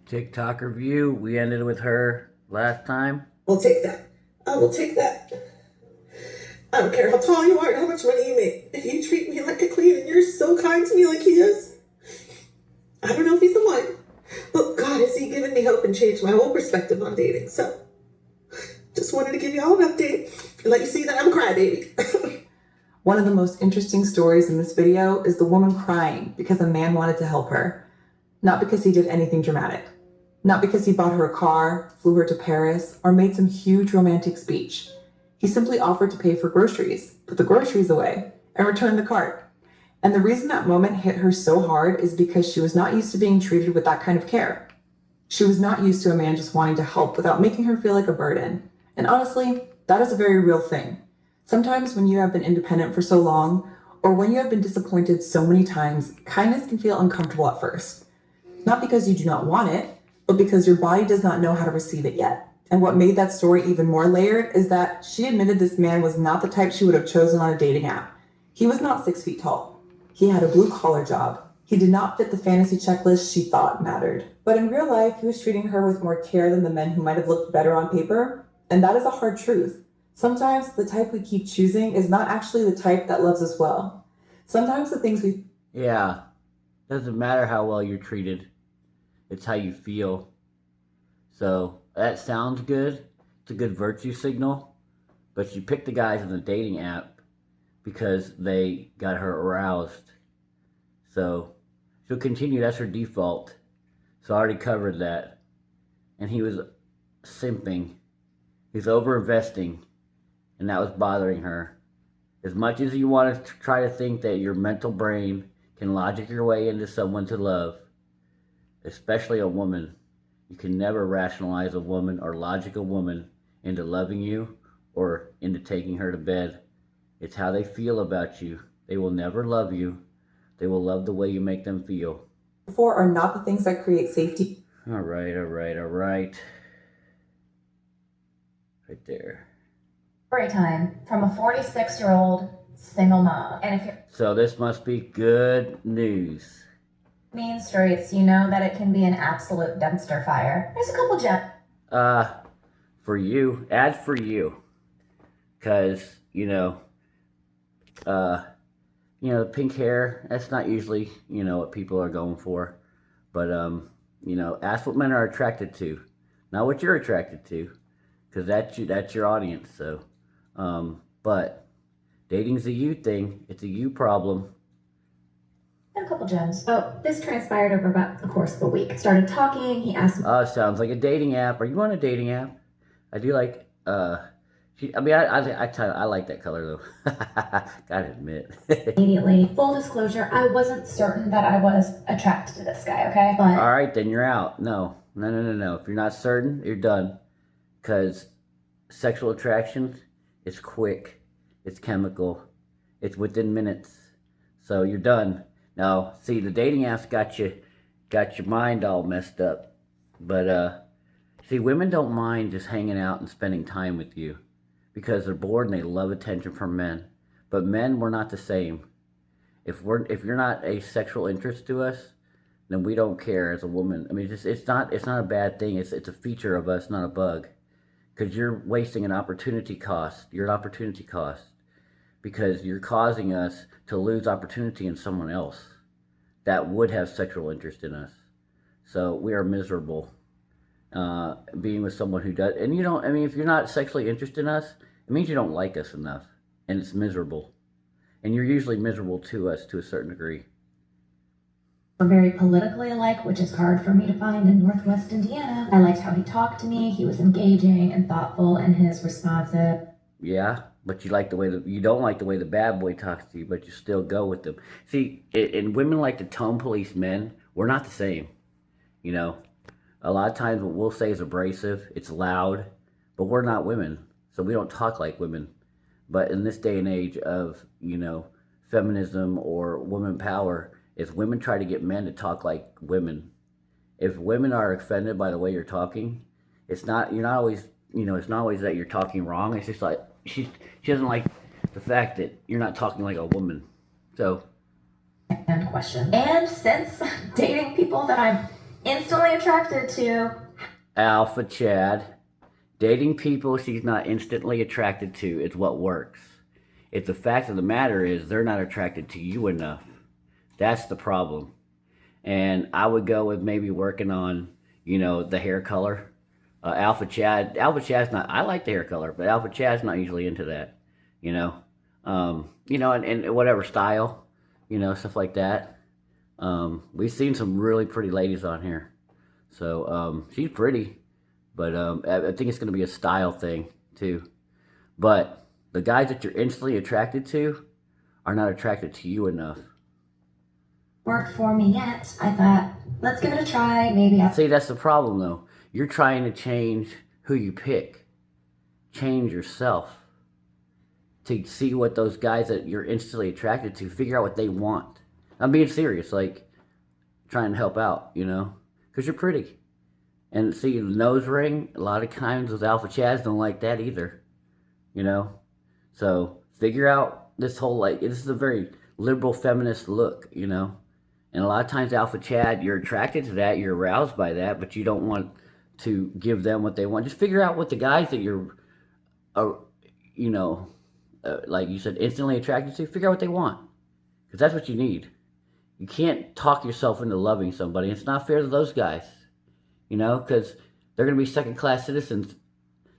TikTok review. We ended with her last time. I'll take that. I will take that. I don't care how tall you are and how much money you make. If you treat me like a queen and you're so kind to me like he is, I don't know if he's the one. But God, has he given me hope and changed my whole perspective on dating. So, just wanted to give you all an update and let you see that I'm a crybaby. One of the most interesting stories in this video is the woman crying because a man wanted to help her. Not because he did anything dramatic. Not because he bought her a car, flew her to Paris, or made some huge romantic speech. He simply offered to pay for groceries, put the groceries away, and return the cart. And the reason that moment hit her so hard is because she was not used to being treated with that kind of care. She was not used to a man just wanting to help without making her feel like a burden. And honestly, that is a very real thing. Sometimes when you have been independent for so long, or when you have been disappointed so many times, kindness can feel uncomfortable at first. Not because you do not want it, but because your body does not know how to receive it yet. And what made that story even more layered is that she admitted this man was not the type she would have chosen on a dating app. He was not 6 feet tall. He had a blue-collar job. He did not fit the fantasy checklist she thought mattered. But in real life, he was treating her with more care than the men who might have looked better on paper. And that is a hard truth. Sometimes the type we keep choosing is not actually the type that loves us well. Sometimes the things we... Yeah. Doesn't matter how well you're treated. It's how you feel. So, that sounds good. It's a good virtue signal. But you pick the guys in the dating app because they got her aroused. So, she'll continue. That's her default. So I already covered that. And he was simping. He's over-investing. And that was bothering her. As much as you want to try to think that your mental brain can logic your way into someone to love, especially a woman, you can never rationalize a woman or logic a woman into loving you or into taking her to bed. It's how they feel about you. They will never love you. They will love the way you make them feel. ...for are not the things that create safety. All right. Right there. Story time from a 46-year-old single mom. And if you're So this must be good news. mean streets, you know that it can be an absolute dumpster fire. There's a couple For you, ad for you. Because, the pink hair, that's not usually, what people are going for. But, ask what men are attracted to. Not what you're attracted to. Because that's your audience, so. But dating's a you thing. It's a you problem. a couple gems. So this transpired over about the course of a week. Started talking, he asked me. Sounds like a dating app. Are you on a dating app? I do like, I like that color though. Gotta admit. Immediately, full disclosure, I wasn't certain that I was attracted to this guy, okay? But All right, then you're out. No. If you're not certain, you're done. Because sexual attraction is quick. It's chemical. It's within minutes. So you're done. Now, see, the dating apps got your mind all messed up. But, see, women don't mind just hanging out and spending time with you. Because they're bored and they love attention from men. But men, we're not the same. If you're not a sexual interest to us, then we don't care as a woman. I mean, it's not a bad thing. It's a feature of us, not a bug. Because you're wasting an opportunity cost. You're an opportunity cost. Because you're causing us to lose opportunity in someone else that would have sexual interest in us. So we are miserable being with someone who does. And if you're not sexually interested in us, it means you don't like us enough. And it's miserable. And you're usually miserable to us to a certain degree. we're very politically alike, which is hard for me to find in Northwest Indiana. I liked how he talked to me. He was engaging and thoughtful in his responsive. Yeah, but you don't like the way the bad boy talks to you, but you still go with them. See, and women like to tone police men. We're not the same. A lot of times what we'll say is abrasive, it's loud, but we're not women, so we don't talk like women. But in this day and age of, feminism or woman power, if women try to get men to talk like women, if women are offended by the way you're talking, it's not always that you're talking wrong. It's just like she doesn't like the fact that you're not talking like a woman. So And question. And since dating people that I'm instantly attracted to. Alpha Chad. Dating people she's not instantly attracted to is what works. If the fact of the matter is they're not attracted to you enough, that's the problem. And I would go with maybe working on, the hair color. Alpha Chad's not. I like the hair color, but Alpha Chad's not usually into that. You know, and whatever style, stuff like that. We've seen some really pretty ladies on here, so she's pretty. But I think it's going to be a style thing too. But the guys that you're instantly attracted to are not attracted to you enough. Worked for me yet. I thought, let's give it a try. Maybe I'll. See, that's the problem though. You're trying to change who you pick. Change yourself. To see what those guys that you're instantly attracted to, figure out what they want. I'm being serious, like trying to help out, because you're pretty. And see, the nose ring, a lot of times those Alpha Chads don't like that either, So figure out this whole, this is a very liberal feminist look, And a lot of times Alpha Chad, you're attracted to that, you're aroused by that, but you don't want to give them what they want. Just figure out what the guys that you're, like you said, instantly attracted to, figure out what they want. Because that's what you need. You can't talk yourself into loving somebody. It's not fair to those guys. Because they're going to be second-class citizens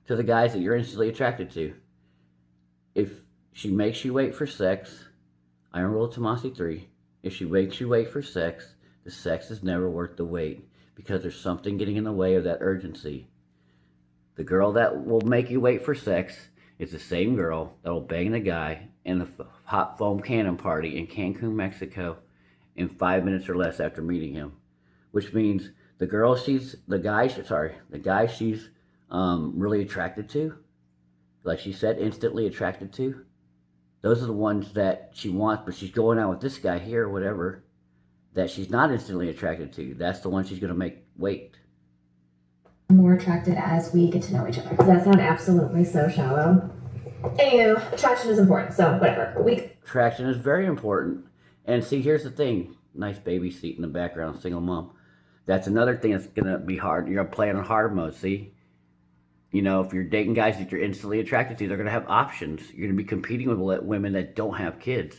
to the guys that you're instantly attracted to. If she makes you wait for sex, Iron Rule of Tomasi 3, if she makes you wait for sex, the sex is never worth the wait because there's something getting in the way of that urgency. The girl that will make you wait for sex is the same girl that will bang the guy in the hot foam cannon party in Cancun, Mexico in 5 minutes or less after meeting him, which means the guy she's really attracted to, like she said, instantly attracted to, those are the ones that she wants, but she's going out with this guy here or whatever that she's not instantly attracted to. That's the one she's going to make wait. More attracted as we get to know each other. Does that sound absolutely so shallow? Anywho, attraction is important, so whatever. Attraction is very important. And see, here's the thing. Nice baby seat in the background, single mom. That's another thing that's going to be hard. You're going to play on hard mode, see? If you're dating guys that you're instantly attracted to, they're going to have options. You're going to be competing with women that don't have kids.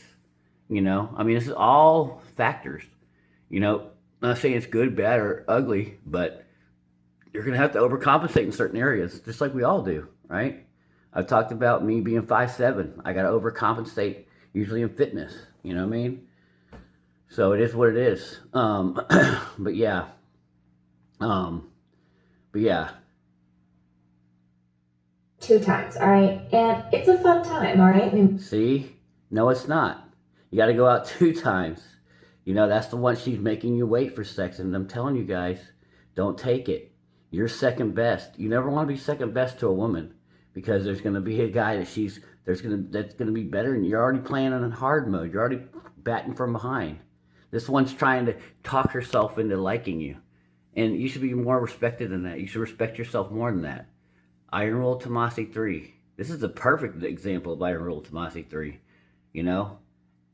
This is all factors. Not saying it's good, bad, or ugly, but you're going to have to overcompensate in certain areas, just like we all do, right? I've talked about me being 5'7". I got to overcompensate, usually in fitness. You know what I mean? So it is what it is. But yeah. But yeah. 2 times, all right? And it's a fun time, all right? See? No, it's not. You got to go out 2 times. That's the one she's making you wait for sex. And I'm telling you guys, don't take it. You're second best. You never want to be second best to a woman because there's going to be a guy that's going to be better. And you're already playing on hard mode. You're already batting from behind. This one's trying to talk herself into liking you. And you should be more respected than that. You should respect yourself more than that. Iron Rule of Tomasi 3. This is the perfect example of Iron Rule of Tomasi 3.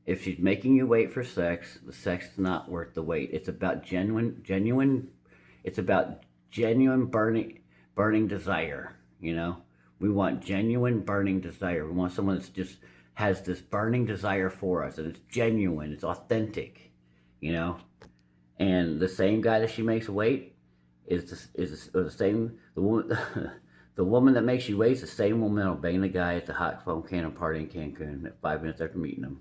If she's making you wait for sex, the sex is not worth the wait. It's about genuine, it's about genuine burning desire, We want genuine burning desire. We want someone that's just has this burning desire for us, and it's genuine, it's authentic, And the same guy that she makes wait is the same, the woman, the woman that makes you wait is the same woman that'll bang the guy at the hot foam cannon party in Cancun at 5 minutes after meeting him.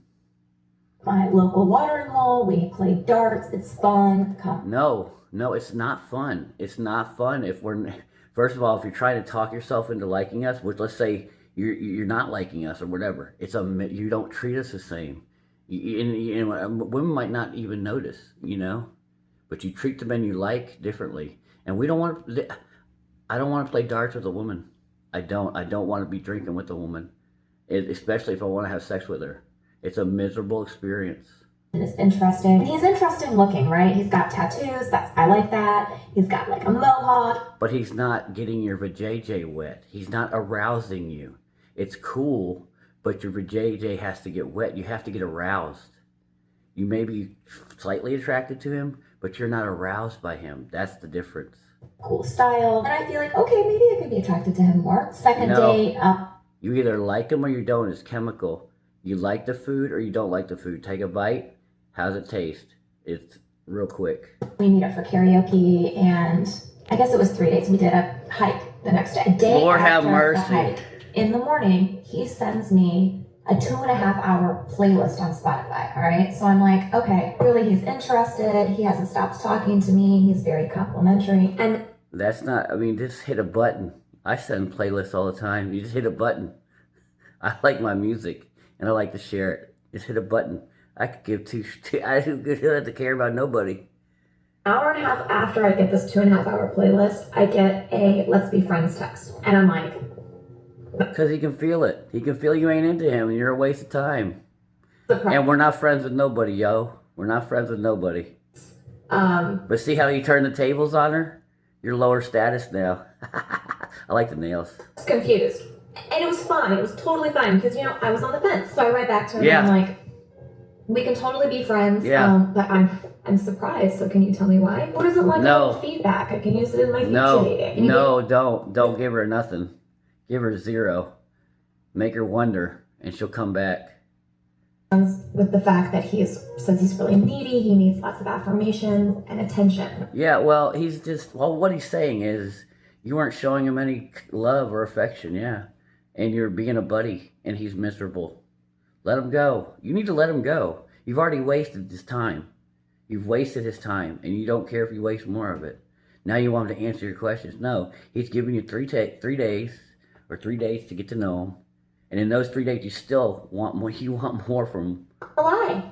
My local watering hole, we play darts, it's fun. Come. No, it's not fun. It's not fun if first of all, if you're trying to talk yourself into liking us, which let's say you're not liking us or whatever, you don't treat us the same. Women might not even notice, but you treat the men you like differently. And I don't want to play darts with a woman. I don't want to be drinking with a woman, especially if I want to have sex with her. It's a miserable experience. It's interesting. And he's interesting looking, right? He's got tattoos. I like that. He's got like a mohawk. But he's not getting your vajayjay wet. He's not arousing you. It's cool, but your vajayjay has to get wet. You have to get aroused. You may be slightly attracted to him, but you're not aroused by him. That's the difference. Cool style. And I feel like, okay, maybe I could be attracted to him more. Second No. date, You either like him or you don't. It's chemical. You like the food or you don't like the food. Take a bite. How's it taste? It's real quick. we meet up for karaoke, and I guess it was 3 days. We did a hike the next day. A day Lord have after mercy. the hike, in the morning, he sends me a 2.5 hour playlist on Spotify. All right. So I'm like, okay, really, he's interested. He hasn't stopped talking to me. He's very complimentary. And That's not, I mean, just hit a button. I send playlists all the time. You just hit a button. I like my music and I like to share it. Just hit a button. I could give I don't have to care about nobody. hour and a half after I get this 2.5 hour playlist, I get a let's be friends text. And I'm like, Because he can feel it. He can feel you ain't into him and you're a waste of time. surprise. And we're not friends with nobody, yo. We're not friends with nobody. But see how you turn the tables on her? You're lower status now. I like the nails. was confused. And it was fun. It was totally fine because, you know, I was on the fence. So I write back to him Yeah. and I'm like, we can totally be friends. Yeah. But I'm surprised. So can you tell me why? What is it like No. with feedback? I can use it in my future No, dating. Can you no, don't give her nothing. Give her 0. Make her wonder, and she'll come back. with the fact that says he's really needy, he needs lots of affirmation and attention. Yeah, well, what he's saying is you weren't showing him any love or affection, yeah. And you're being a buddy, and he's miserable. Let him go. You need to let him go. You've already wasted his time. You've wasted his time, and you don't care if you waste more of it. Now you want him to answer your questions. No, he's giving you 3 days or 3 days to get to know him. And in those 3 days, you still want more. You want more from him. A lie.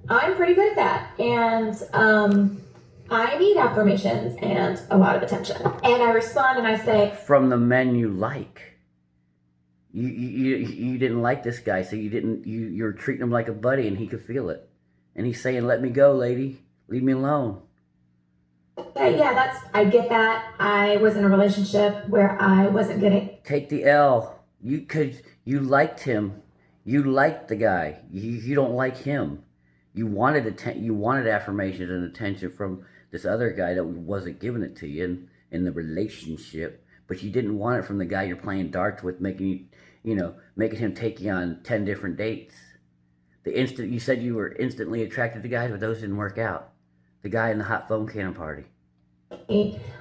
I'm pretty good at that. And I need affirmations and a lot of attention. And I respond and I say, From the men you like. You didn't like this guy, so you're treating him like a buddy, and he could feel it. And he's saying, "Let me go, lady. Leave me alone." yeah, I get that. I was in a relationship where I wasn't getting Take the L. You liked him. You liked the guy. You don't like him. You wanted affirmations and attention from this other guy that wasn't giving it to you in the relationship, but you didn't want it from the guy you're playing darts with, making him take you on 10 different dates. You said you were instantly attracted to guys, but those didn't work out. The guy in the hot phone cannon party.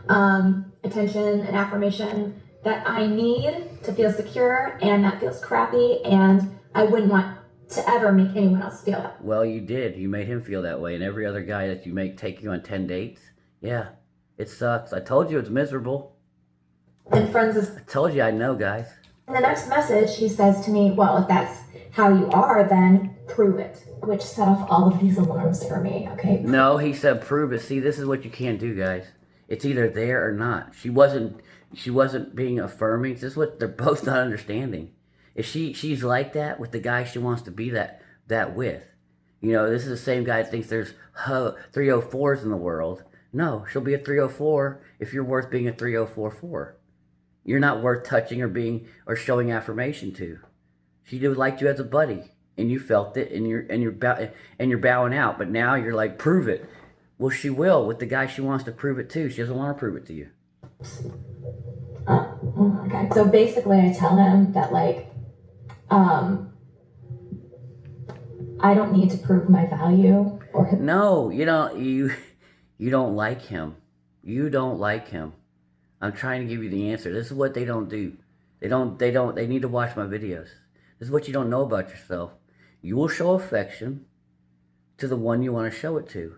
attention and affirmation that I need to feel secure, and that feels crappy, and I wouldn't want to ever make anyone else feel that. Well, you did. You made him feel that way, and every other guy that you make take you on 10 dates, yeah, it sucks. I told you it's miserable. And friends is I told you I know, guys. in the next message, he says to me, well, if that's how you are, then prove it, which set off all of these alarms for me, okay? No, he said prove it. See, this is what you can't do, guys. It's either there or not. She wasn't being affirming. This is what they're both not understanding. If she's like that with the guy she wants to be that with. This is the same guy that thinks there's 304s in the world. No, she'll be a 304 if you're worth being a 3044. You're not worth touching or showing affirmation to. She liked you as a buddy, and you felt it, and you're bowing out. But now you're like, prove it. Well, she will with the guy she wants to prove it to. She doesn't want to prove it to you. Okay. So basically, I tell him that, I don't need to prove my value or No, you don't. You don't like him. You don't like him. I'm trying to give you the answer. This is what they don't do. They need to watch my videos. This is what you don't know about yourself. You will show affection to the one you want to show it to.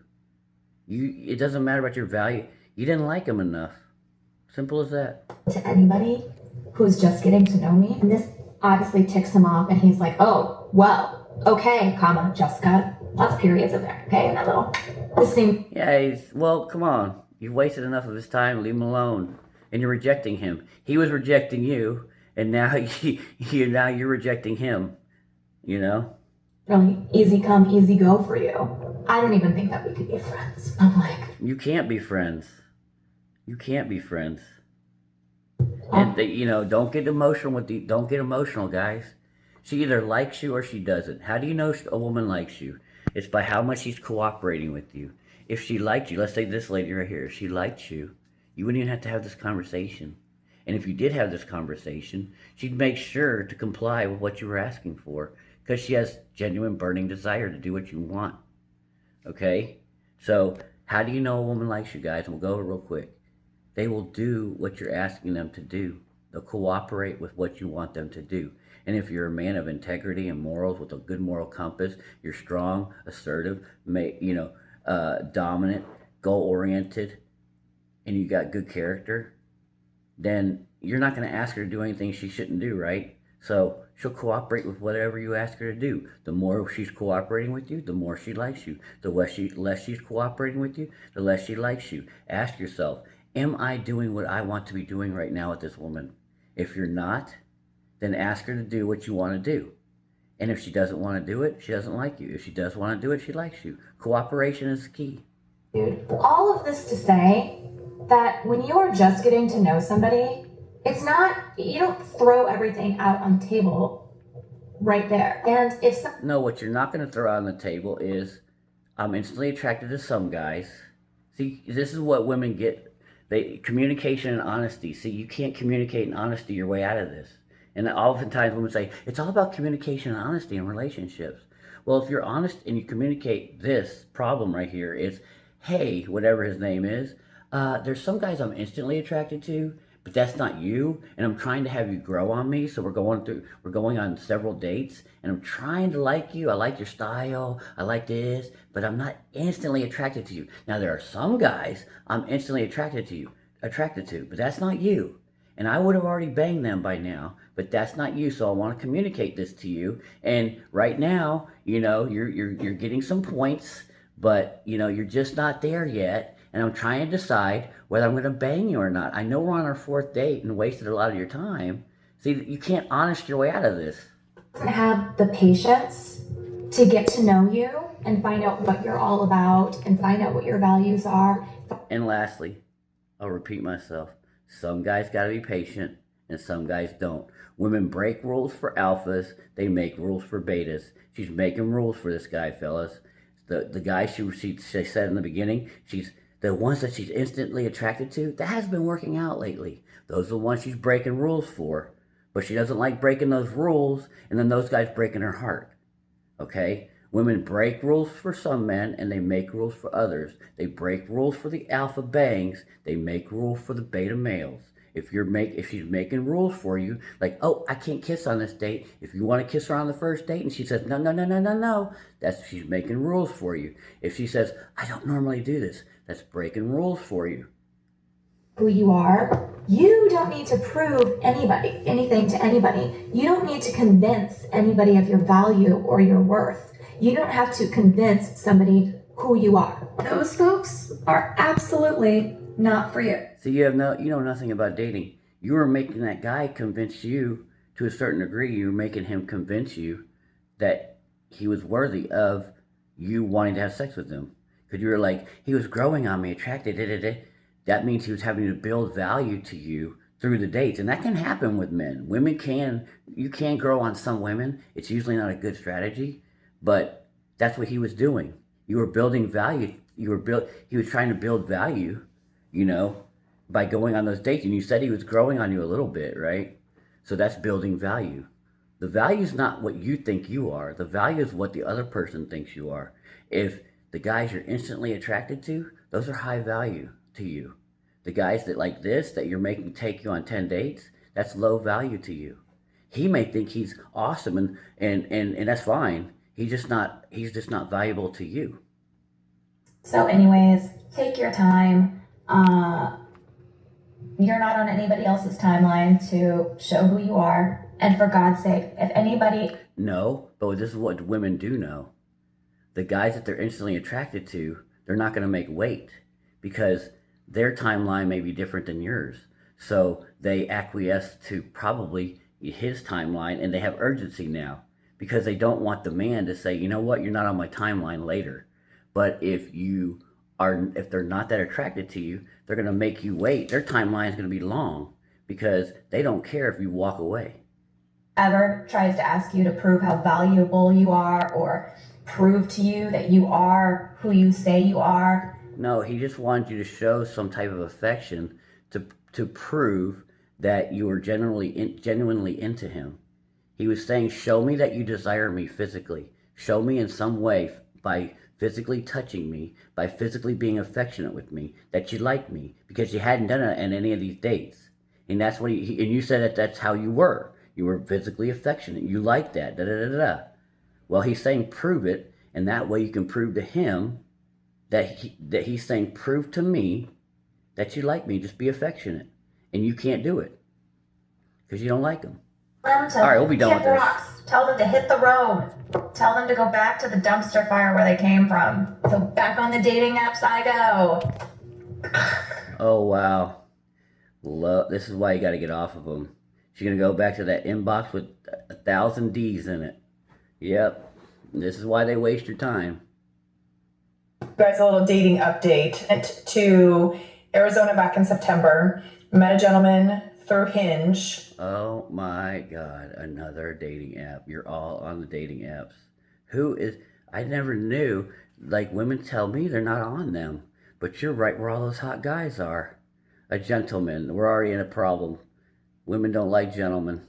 It doesn't matter about your value. You didn't like him enough. Simple as that. to anybody who's just getting to know me. And this obviously ticks him off, and he's like, oh, well, okay, comma, Jessica. Lots of periods in there, okay, in that little, this thing. Yeah, well, come on. You've wasted enough of his time. Leave him alone. And you're rejecting him. He was rejecting you, and now you're rejecting him. Really easy come, easy go for you. I don't even think that we could be friends. I'm like, You can't be friends. You can't be friends. And don't get emotional don't get emotional, guys. She either likes you or she doesn't. How do you know a woman likes you? It's by how much she's cooperating with you. if she liked you, let's say this lady right here, if she liked you, you wouldn't even have to have this conversation. And if you did have this conversation, she'd make sure to comply with what you were asking for because she has genuine burning desire to do what you want. Okay? So, how do you know a woman likes you, guys? And we'll go over real quick. They will do what you're asking them to do. They'll cooperate with what you want them to do. And if you're a man of integrity and morals with a good moral compass, you're strong, assertive, dominant, goal-oriented, and you got good character, then you're not going to ask her to do anything she shouldn't do, right? So she'll cooperate with whatever you ask her to do. The more she's cooperating with you, the more she likes you. The less she's cooperating with you, the less she likes you. Ask yourself, am I doing what I want to be doing right now with this woman? If you're not, then ask her to do what you want to do. And if she doesn't want to do it, she doesn't like you. If she does want to do it, she likes you. Cooperation is key. Dude, all of this to say that when you are just getting to know somebody, it's not, you don't throw everything out on the table right there. And if No, what you're not going to throw out on the table is, I'm instantly attracted to some guys. See, this is what women get. Communication and honesty. See, you can't communicate and honesty your way out of this. And oftentimes women say, it's all about communication and honesty in relationships. Well, if you're honest and you communicate this problem right here, it's, hey, whatever his name is, there's some guys I'm instantly attracted to, but that's not you, and I'm trying to have you grow on me, so we're going on several dates, and I'm trying to like you. I like your style, I like this, but I'm not instantly attracted to you. Now, there are some guys I'm instantly attracted to, but that's not you. And I would have already banged them by now, but that's not you, so I want to communicate this to you. And right now, you're getting some points, but, you're just not there yet. And I'm trying to decide whether I'm going to bang you or not. I know we're on our 4th date and wasted a lot of your time. See, you can't honest your way out of this. doesn't have the patience to get to know you and find out what you're all about and find out what your values are. And lastly, I'll repeat myself. Some guys got to be patient and some guys don't. Women break rules for alphas. They make rules for betas. She's making rules for this guy, fellas. The guy she said in the beginning, the ones that she's instantly attracted to, that has been working out lately. Those are the ones she's breaking rules for. But she doesn't like breaking those rules, and then those guys breaking her heart. Okay? Women break rules for some men, and they make rules for others. They break rules for the alpha bangs. They make rules for the beta males. If she's making rules for you, like, oh, I can't kiss on this date. If you want to kiss her on the first date and she says, no, she's making rules for you. If she says, I don't normally do this, that's breaking rules for you. Who you are, you don't need to prove anything to anybody. You don't need to convince anybody of your value or your worth. You don't have to convince somebody who you are. Those folks are absolutely not for you. So you know nothing about dating. You were making that guy convince you to a certain degree. You were making him convince you that he was worthy of you wanting to have sex with him. Because you were like, he was growing on me, attracted, That means he was having to build value to you through the dates. And that can happen with men. You can grow on some women. It's usually not a good strategy, but that's what he was doing. You were building value. He was trying to build value, by going on those dates. And you said he was growing on you a little bit, right? So that's building value. The value is not what you think you are. The value is what the other person thinks you are. If the guys you're instantly attracted to, those are high value to you. The guys that you're making take you on 10 dates, that's low value to you. He may think he's awesome and that's fine. He's just not valuable to you. So anyways, take your time. You're not on anybody else's timeline to show who you are. And for God's sake, if anybody... No, but this is what women do know. The guys that they're instantly attracted to, they're not going to make weight because their timeline may be different than yours. So they acquiesce to probably his timeline, and they have urgency now because they don't want the man to say, you know what, you're not on my timeline later. But if they're not that attracted to you, they're going to make you wait. Their timeline is going to be long because they don't care if you walk away. Ever tries to ask you to prove how valuable you are or prove to you that you are who you say you are, No, he just wanted you to show some type of affection to prove that you were genuinely into him. He was saying, "Show me that you desire me physically. Show me in some way by physically touching me, by physically being affectionate with me, that you like me, because you hadn't done it in any of these dates." And that's what and you said that that's how you were. You were physically affectionate. You liked that. Da da da da. Well, he's saying prove it, and that way you can prove to him that he's saying prove to me that you like me. Just be affectionate, and you can't do it because you don't like him. All right, we'll be done with this. Rocks. Tell them to hit the road. Tell them to go back to the dumpster fire where they came from. So back on the dating apps I go. Oh wow, this is why you got to get off of them. She's gonna go back to that inbox with 1,000 D's in it. Yep, this is why they waste your time. Guys, a little dating update. Went to Arizona back in September. Met a gentleman through Hinge. Oh my God, another dating app. You're all on the dating apps. I never knew, like women tell me they're not on them, but you're right where all those hot guys are. A gentleman, we're already in a problem. Women don't like gentlemen.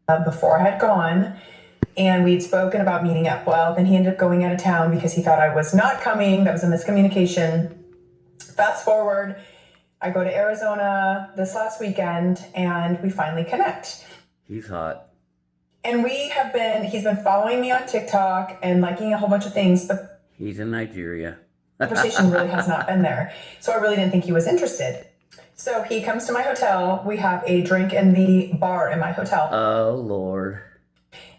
Before I had gone, and we'd spoken about meeting up. Well, then he ended up going out of town because he thought I was not coming. That was a miscommunication. Fast forward, I go to Arizona this last weekend, and we finally connect. He's hot. And he's been following me on TikTok and liking a whole bunch of things, but he's in Nigeria. conversation really has not been there. So I really didn't think he was interested. So he comes to my hotel. We have a drink in the bar in my hotel. Oh, Lord.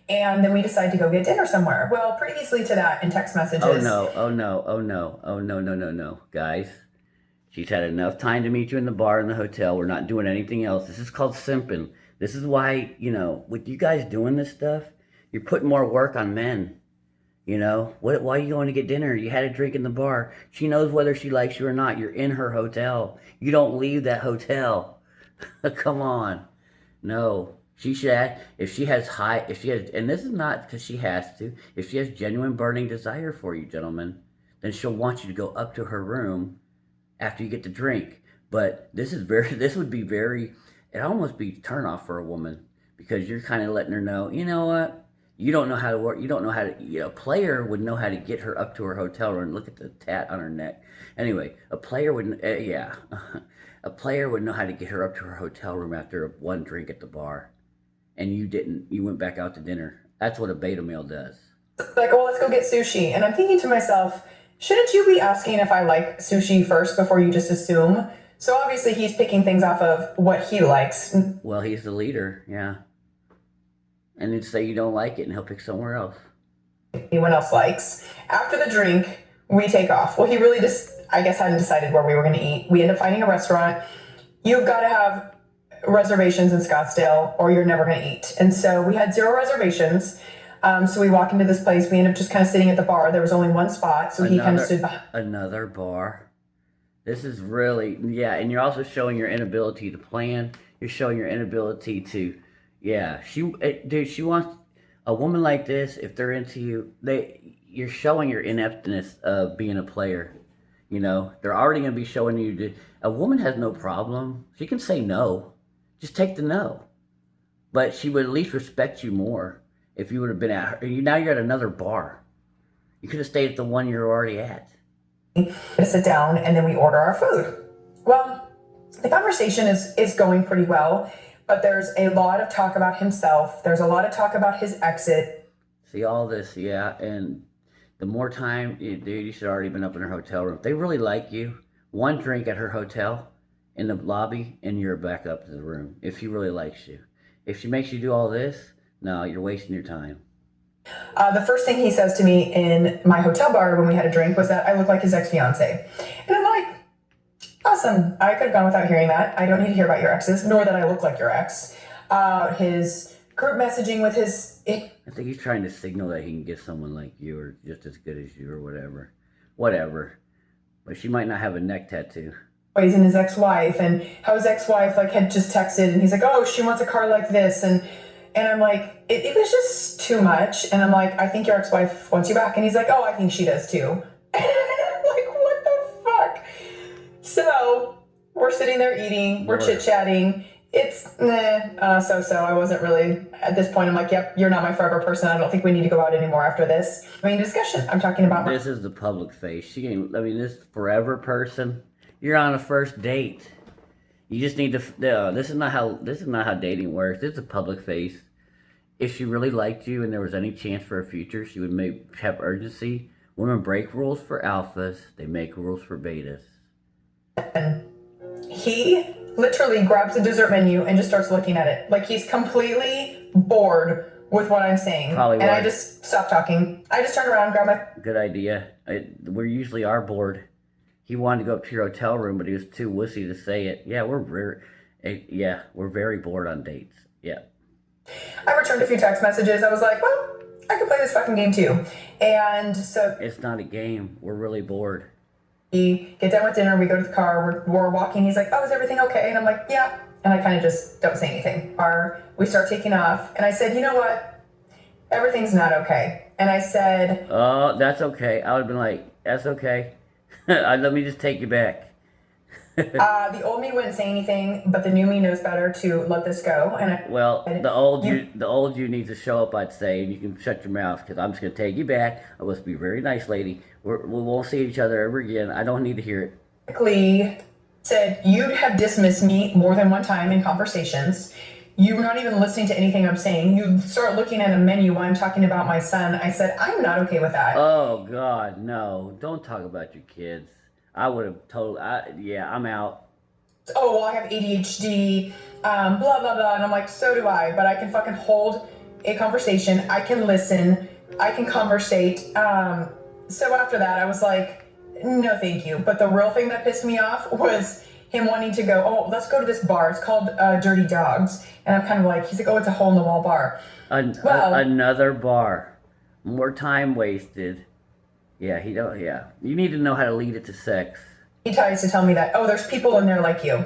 And then we decide to go get dinner somewhere. Well, previously to that, in text messages. Oh, no. Guys, she's had enough time to meet you in the bar in the hotel. We're not doing anything else. This is called simping. This is why, with you guys doing this stuff, you're putting more work on men. Why are you going to get dinner? You had a drink in the bar. She knows whether she likes you or not. You're in her hotel. You don't leave that hotel. Come on. No. She should have, and this is not because she has to, if she has genuine burning desire for you, gentlemen, then she'll want you to go up to her room after you get the drink. But it almost be turn off for a woman, because you're kind of letting her know, you know what? You don't know how to work. You don't know how to, a player would know how to get her up to her hotel room. Look at the tat on her neck. Anyway, a player would, a player would know how to get her up to her hotel room after one drink at the bar. And you didn't. You went back out to dinner. That's what a beta male does. Like, oh, let's go get sushi. And I'm thinking to myself, shouldn't you be asking if I like sushi first before you just assume? So obviously he's picking things off of what he likes. Well, he's the leader, yeah. And he'd say you don't like it, and he'll pick somewhere else. Anyone else likes. After the drink, we take off. Well, he really just, I guess, hadn't decided where we were going to eat. We end up finding a restaurant. You've got to have reservations in Scottsdale or you're never going to eat. And so we had 0 reservations. So we walk into this place. We end up just kind of sitting at the bar. There was only one spot. So he kind of stood behind. Another bar. This is really, and you're also showing your inability to plan. You're showing your inability to, she wants a woman like this. If they're into you, you're showing your ineptness of being a player. They're already going to be showing you. A woman has no problem. She can say no. Just take the no. But she would at least respect you more if you would have been at her. Now you're at another bar. You could have stayed at the one you're already at. To sit down, and then we order our food. Well, the conversation is going pretty well, but there's a lot of talk about himself. There's a lot of talk about his exit. See all this, and the more time, dude, you should have already been up in her hotel room. If they really like you, one drink at her hotel in the lobby, and you're back up to the room. If she really likes you. If she makes you do all this, no, you're wasting your time. The first thing he says to me in my hotel bar when we had a drink was that I look like his ex-fiance. And I'm like, awesome. I could have gone without hearing that. I don't need to hear about your exes, nor that I look like your ex. His group messaging with his... I think he's trying to signal that he can get someone like you or just as good as you or whatever. Whatever. But she might not have a neck tattoo. He's in his ex-wife, and how his ex-wife had just texted, and he's like, oh, she wants a car like this, and I'm like, it was just too much. And I'm like, I think your ex-wife wants you back. And he's like, oh, I think she does too. And I'm like, what the fuck? So we're sitting there eating, we're Lord. chit-chatting. It's so-so. I wasn't really, at this point, I'm like, yep, you're not my forever person. I don't think we need to go out anymore after this main discussion. I'm talking about This is the public face. She ain't. I mean, this forever person. You're on a first date. You just need to. This is not how. This is not how dating works. This is a public face. If she really liked you and there was any chance for a future, she would have urgency. Women break rules for alphas. They make rules for betas. he literally grabs the dessert menu and just starts looking at it. Like he's completely bored with what I'm saying. Probably and I right. just stopped talking. I just turned around, grabbed my Good idea. We usually are bored. He wanted to go up to your hotel room, but he was too wussy to say it. Yeah, we're very bored on dates. Yeah. I returned a few text messages. I was like, well, I could play this fucking game too. And so It's not a game. We're really bored. we get done with dinner, we go to the car, we're walking. He's like, oh, is everything okay? And I'm like, yeah. And I kind of just don't say anything. We start taking off. And I said, you know what? Everything's not okay. And I said, Oh, that's okay. I would have been like, that's okay. Let me just take you back. the old me wouldn't say anything, but the new me knows better to let this go. And Well, the old you needs to show up, I'd say, and you can shut your mouth because I'm just gonna take you back. I must be very nice, lady. We won't see each other ever again. I don't need to hear it. quickly said, you have dismissed me more than one time in conversations. You're not even listening to anything I'm saying. You start looking at a menu while I'm talking about my son. I said, I'm not okay with that. Oh God, no! Don't talk about your kids. I would have told. I'm out. Oh, well, I have ADHD, blah, blah, blah. And I'm like, so do I, but I can fucking hold a conversation. I can listen. I can conversate. So after that, I was like, no, thank you. But the real thing that pissed me off was him wanting to go, oh, let's go to this bar. It's called Dirty Dogs. And I'm kind of like, he's like, oh, it's a hole in the wall bar. Another bar. More time wasted. Yeah, you need to know how to lead it to sex. He tries to tell me that, oh, there's people in there like you.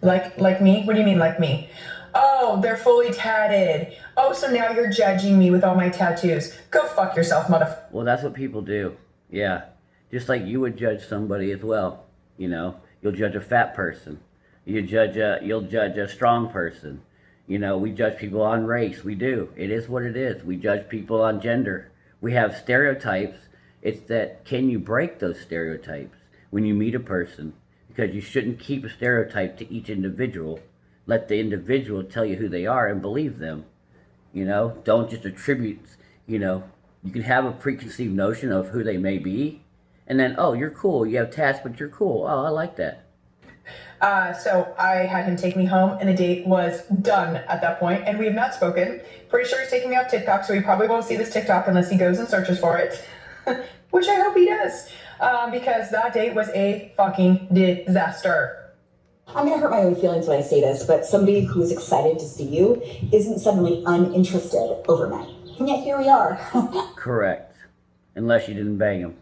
like me? What do you mean like me? Oh, they're fully tatted. Oh, so now you're judging me with all my tattoos. Go fuck yourself, motherfucker. Well, that's what people do. Yeah. Just like you would judge somebody as well. You know, you'll judge a fat person. You'll judge a strong person. You know, we judge people on race. We do. It is what it is. We judge people on gender. We have stereotypes. It's that, can you break those stereotypes when you meet a person? Because you shouldn't keep a stereotype to each individual. Let the individual tell you who they are and believe them. You know, don't just attribute, you can have a preconceived notion of who they may be. And then, oh, you're cool. You have tats, but you're cool. Oh, I like that. So I had him take me home, and the date was done at that point, and we have not spoken. Pretty sure he's taking me off TikTok, so he probably won't see this TikTok unless he goes and searches for it, which I hope he does, because that date was a fucking disaster. I'm going to hurt my own feelings when I say this, but somebody who's excited to see you isn't suddenly uninterested overnight. And yet here we are. Correct. Unless you didn't bang him.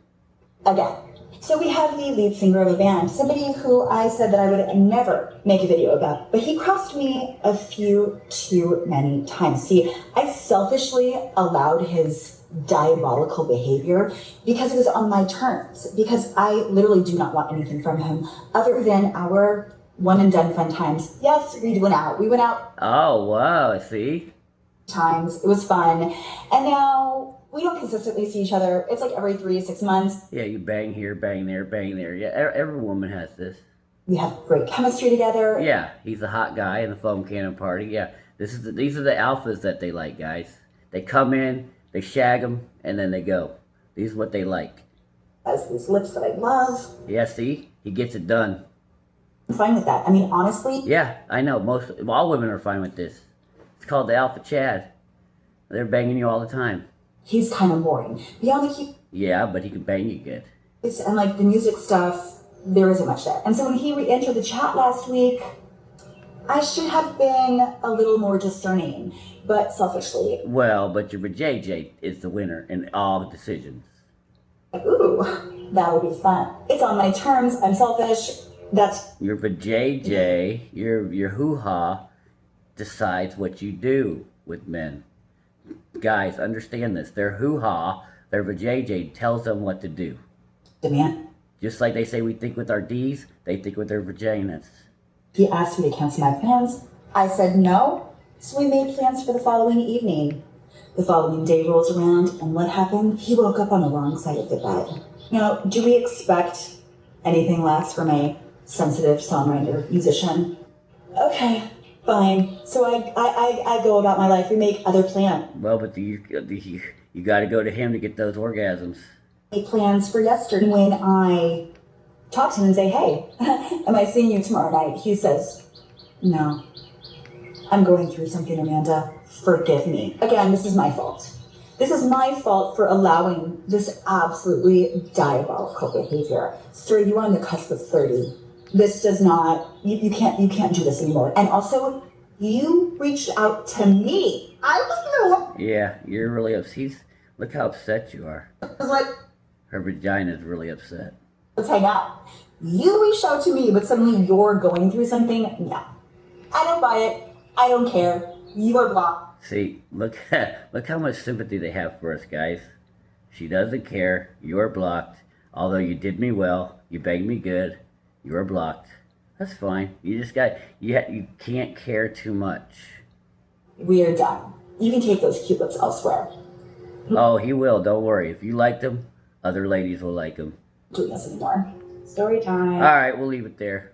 Again. So we have the lead singer of a band, somebody who I said that I would never make a video about, but he crossed me a few too many times. See, I selfishly allowed his diabolical behavior because it was on my terms, because I literally do not want anything from him other than our one and done fun times. Yes, we went out. We went out Oh, wow. See? times. It was fun. And now we don't consistently see each other. It's like every 3 to 6 months. Yeah, you bang here, bang there, bang there. Yeah, every woman has this. We have great chemistry together. Yeah, he's the hot guy in the foam cannon party. Yeah, these are the alphas that they like, guys. They come in, they shag them, and then they go. These are what they like. Has these lips that I love. Yeah, see? He gets it done. I'm fine with that. I mean, honestly, Yeah, I know. All women are fine with this. It's called the Alpha Chad. They're banging you all the time. he's kind of boring. Beyond the Yeah, but he can bang you good. keys and like the music stuff, there isn't much there. And so when he re-entered the chat last week, I should have been a little more discerning, but selfishly, Well, but your JJ is the winner in all decisions. ooh, that would be fun. It's on my terms. I'm selfish. That's Your JJ, your hoo-ha decides what you do with men. Guys, understand this. Their hoo-ha, their JJ tells them what to do. demand. Just like they say we think with our D's, they think with their vaginas. He asked me to cancel my plans. I said no, so we made plans for the following evening. The following day rolls around, and what happened? He woke up on the wrong side of the bed. Now, do we expect anything less from a sensitive songwriter, musician? Okay, fine. So I go about my life. We make other plans. Well, but you got to go to him to get those orgasms. Make plans for yesterday. When I talk to him and say, hey, am I seeing you tomorrow night? He says, no. I'm going through something, Amanda. Forgive me. Again, this is my fault. This is my fault for allowing this absolutely diabolical behavior. Sir, you are on the cusp of 30. This does not, you can't do this anymore. And also, you reached out to me. I was Yeah, you're really upset. Look how upset you are. like, Her vagina's really upset. let's hang out. You reached out to me, but suddenly you're going through something? No. I don't buy it. I don't care. You are blocked. See, look how much sympathy they have for us, guys. She doesn't care. You're blocked. Although you did me well, you begged me good, you're blocked. That's fine. You just got you can't care too much. We are done. You can take those cute lips elsewhere. Oh, he will. Don't worry. If you like them, other ladies will like them. Doing this anymore. Story time. All right, we'll leave it there.